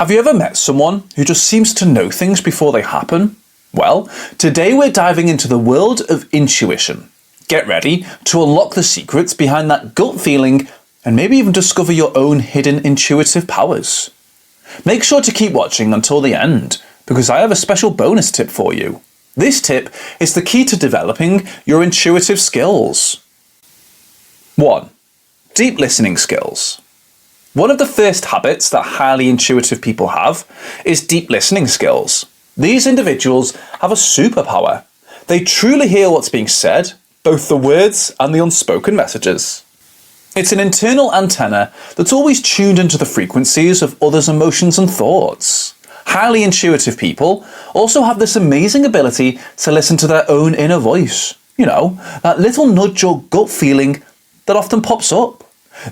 Have you ever met someone who just seems to know things before they happen? Well, today we're diving into the world of intuition. Get ready to unlock the secrets behind that gut feeling and maybe even discover your own hidden intuitive powers. Make sure to keep watching until the end, because I have a special bonus tip for you. This tip is the key to developing your intuitive skills. 1. Deep listening skills. One of the first habits that highly intuitive people have is deep listening skills. These individuals have a superpower. They truly hear what's being said, both the words and the unspoken messages. It's an internal antenna that's always tuned into the frequencies of others' emotions and thoughts. Highly intuitive people also have this amazing ability to listen to their own inner voice. You know, that little nudge or gut feeling that often pops up.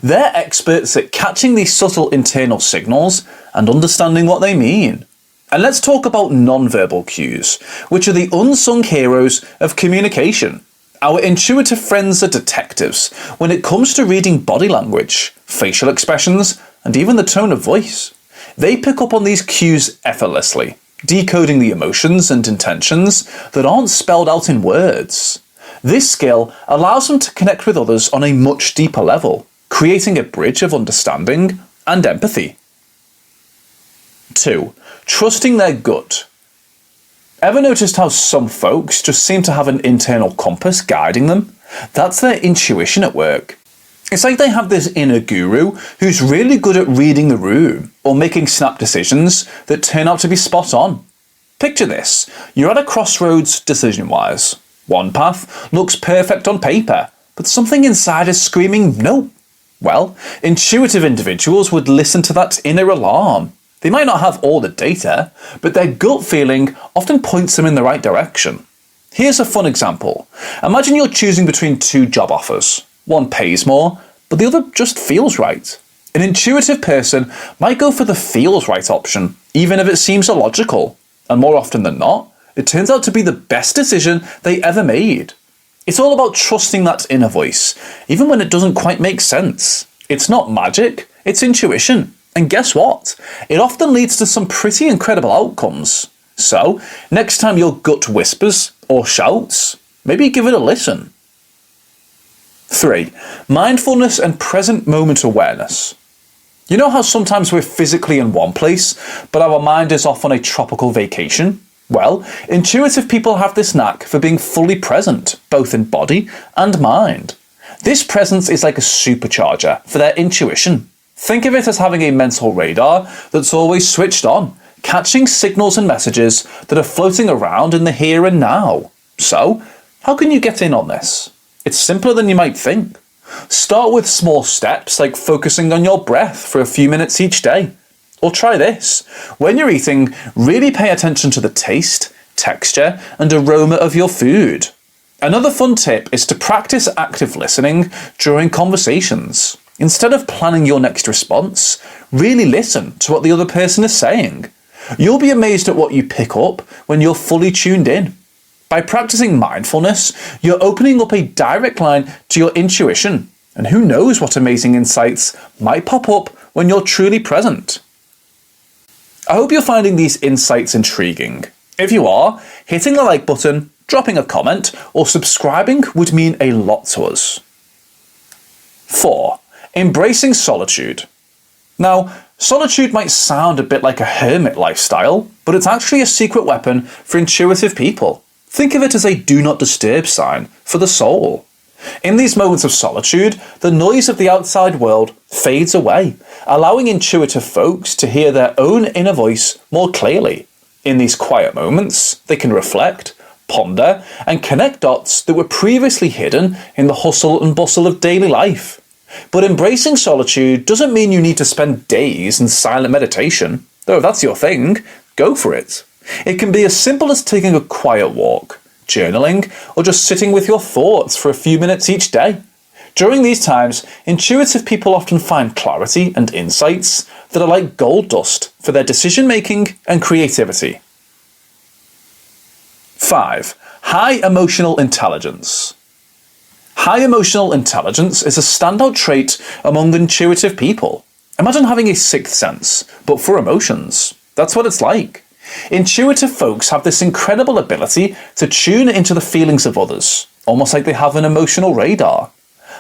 They're experts at catching these subtle internal signals and understanding what they mean. And let's talk about non-verbal cues, which are the unsung heroes of communication. Our intuitive friends are detectives when it comes to reading body language, facial expressions, and even the tone of voice. They pick up on these cues effortlessly, decoding the emotions and intentions that aren't spelled out in words. This skill allows them to connect with others on a much deeper level, creating a bridge of understanding and empathy. 2. Trusting their gut. Ever noticed how some folks just seem to have an internal compass guiding them? That's their intuition at work. It's like they have this inner guru who's really good at reading the room or making snap decisions that turn out to be spot on. Picture this. You're at a crossroads decision-wise. One path looks perfect on paper, but something inside is screaming no. Well, intuitive individuals would listen to that inner alarm. They might not have all the data, but their gut feeling often points them in the right direction. Here's a fun example. Imagine you're choosing between two job offers. One pays more, but the other just feels right. An intuitive person might go for the feels right option, even if it seems illogical. And more often than not, it turns out to be the best decision they ever made. It's all about trusting that inner voice, even when it doesn't quite make sense. It's not magic, it's intuition. And guess what? It often leads to some pretty incredible outcomes. So, next time your gut whispers or shouts, maybe give it a listen. 3. Mindfulness and present moment awareness. You know how sometimes we're physically in one place, but our mind is off on a tropical vacation? Well, intuitive people have this knack for being fully present, both in body and mind. This presence is like a supercharger for their intuition. Think of it as having a mental radar that's always switched on, catching signals and messages that are floating around in the here and now. So, how can you get in on this? It's simpler than you might think. Start with small steps like focusing on your breath for a few minutes each day. Or try this. When you're eating, really pay attention to the taste, texture, and aroma of your food. Another fun tip is to practice active listening during conversations. Instead of planning your next response, really listen to what the other person is saying. You'll be amazed at what you pick up when you're fully tuned in. By practicing mindfulness, you're opening up a direct line to your intuition, and who knows what amazing insights might pop up when you're truly present. I hope you're finding these insights intriguing. If you are, hitting the like button, dropping a comment, or subscribing would mean a lot to us. 4. Embracing solitude. Now, solitude might sound a bit like a hermit lifestyle, but it's actually a secret weapon for intuitive people. Think of it as a do not disturb sign for the soul. In these moments of solitude, the noise of the outside world fades away, allowing intuitive folks to hear their own inner voice more clearly. In these quiet moments, they can reflect, ponder, and connect dots that were previously hidden in the hustle and bustle of daily life. But embracing solitude doesn't mean you need to spend days in silent meditation. Though if that's your thing, go for it. It can be as simple as taking a quiet walk, journaling, or just sitting with your thoughts for a few minutes each day. During these times, intuitive people often find clarity and insights that are like gold dust for their decision-making and creativity. 5. High emotional intelligence. High emotional intelligence is a standout trait among intuitive people. Imagine having a sixth sense, but for emotions. That's what it's like. Intuitive folks have this incredible ability to tune into the feelings of others, almost like they have an emotional radar.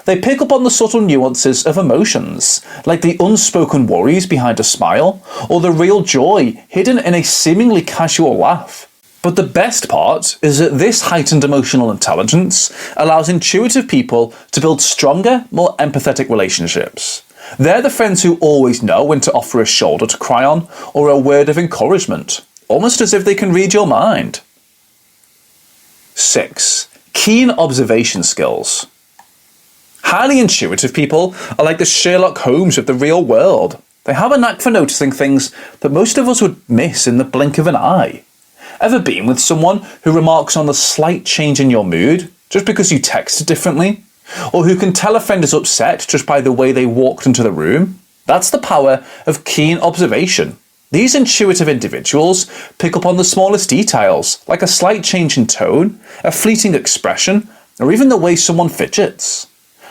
They pick up on the subtle nuances of emotions, like the unspoken worries behind a smile, or the real joy hidden in a seemingly casual laugh. But the best part is that this heightened emotional intelligence allows intuitive people to build stronger, more empathetic relationships. They're the friends who always know when to offer a shoulder to cry on, or a word of encouragement, almost as if they can read your mind. 6. Keen observation skills. Highly intuitive people are like the Sherlock Holmes of the real world. They have a knack for noticing things that most of us would miss in the blink of an eye. Ever been with someone who remarks on the slight change in your mood just because you texted differently? Or who can tell a friend is upset just by the way they walked into the room? That's the power of keen observation. These intuitive individuals pick up on the smallest details, like a slight change in tone, a fleeting expression, or even the way someone fidgets.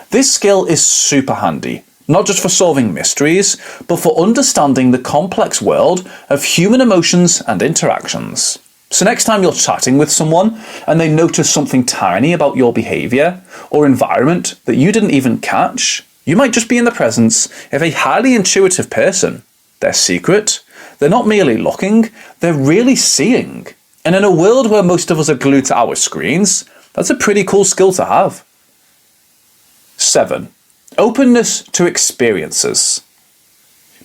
This skill is super handy, not just for solving mysteries, but for understanding the complex world of human emotions and interactions. So next time you're chatting with someone and they notice something tiny about your behaviour or environment that you didn't even catch, you might just be in the presence of a highly intuitive person. They're secret, they're not merely looking, they're really seeing. And in a world where most of us are glued to our screens, that's a pretty cool skill to have. 7. Openness to experiences.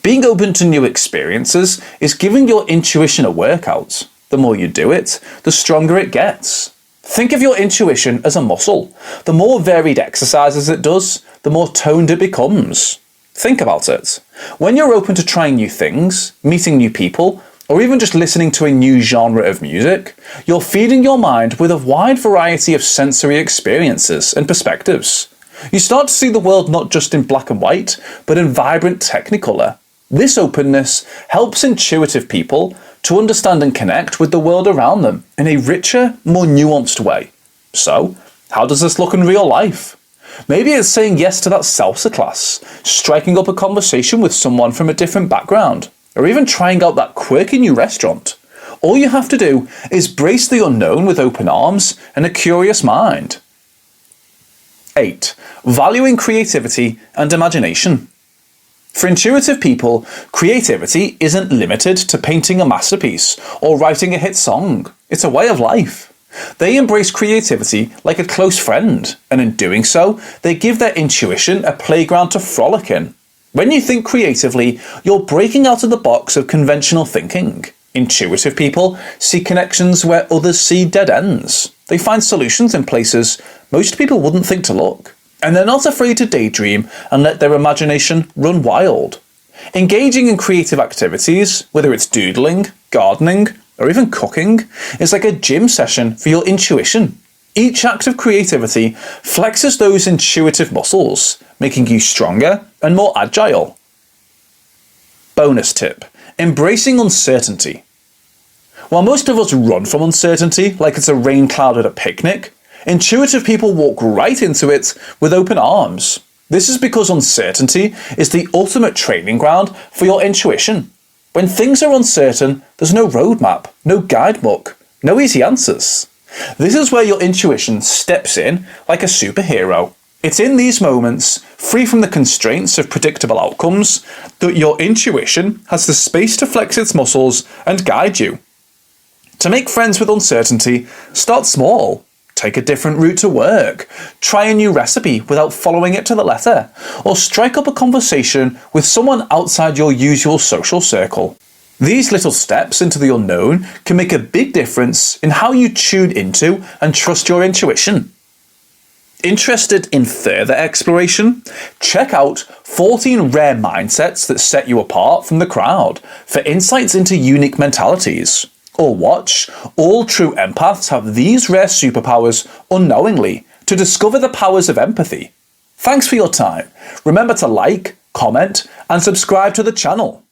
Being open to new experiences is giving your intuition a workout. The more you do it, the stronger it gets. Think of your intuition as a muscle. The more varied exercises it does, the more toned it becomes. Think about it. When you're open to trying new things, meeting new people, or even just listening to a new genre of music, you're feeding your mind with a wide variety of sensory experiences and perspectives. You start to see the world not just in black and white, but in vibrant technicolor. This openness helps intuitive people to understand and connect with the world around them in a richer, more nuanced way. So, how does this look in real life? Maybe it's saying yes to that salsa class, striking up a conversation with someone from a different background, or even trying out that quirky new restaurant. All you have to do is brace the unknown with open arms and a curious mind. 8. Valuing creativity and imagination. For intuitive people, creativity isn't limited to painting a masterpiece or writing a hit song. It's a way of life. They embrace creativity like a close friend, and in doing so, they give their intuition a playground to frolic in. When you think creatively, you're breaking out of the box of conventional thinking. Intuitive people see connections where others see dead ends. They find solutions in places most people wouldn't think to look. And they're not afraid to daydream and let their imagination run wild. Engaging in creative activities, whether it's doodling, gardening, or even cooking, is like a gym session for your intuition. Each act of creativity flexes those intuitive muscles, making you stronger and more agile. Bonus tip: embracing uncertainty. While most of us run from uncertainty like it's a rain cloud at a picnic, intuitive people walk right into it with open arms. This is because uncertainty is the ultimate training ground for your intuition. When things are uncertain, there's no roadmap, no guidebook, no easy answers. This is where your intuition steps in like a superhero. It's in these moments, free from the constraints of predictable outcomes, that your intuition has the space to flex its muscles and guide you. To make friends with uncertainty, start small. Take a different route to work, try a new recipe without following it to the letter, or strike up a conversation with someone outside your usual social circle. These little steps into the unknown can make a big difference in how you tune into and trust your intuition. Interested in further exploration? Check out 14 rare mindsets that set you apart from the crowd for insights into unique mentalities. Or watch All True Empaths Have These Rare Superpowers Unknowingly to discover the powers of empathy. Thanks for your time. Remember to like, comment, and subscribe to the channel.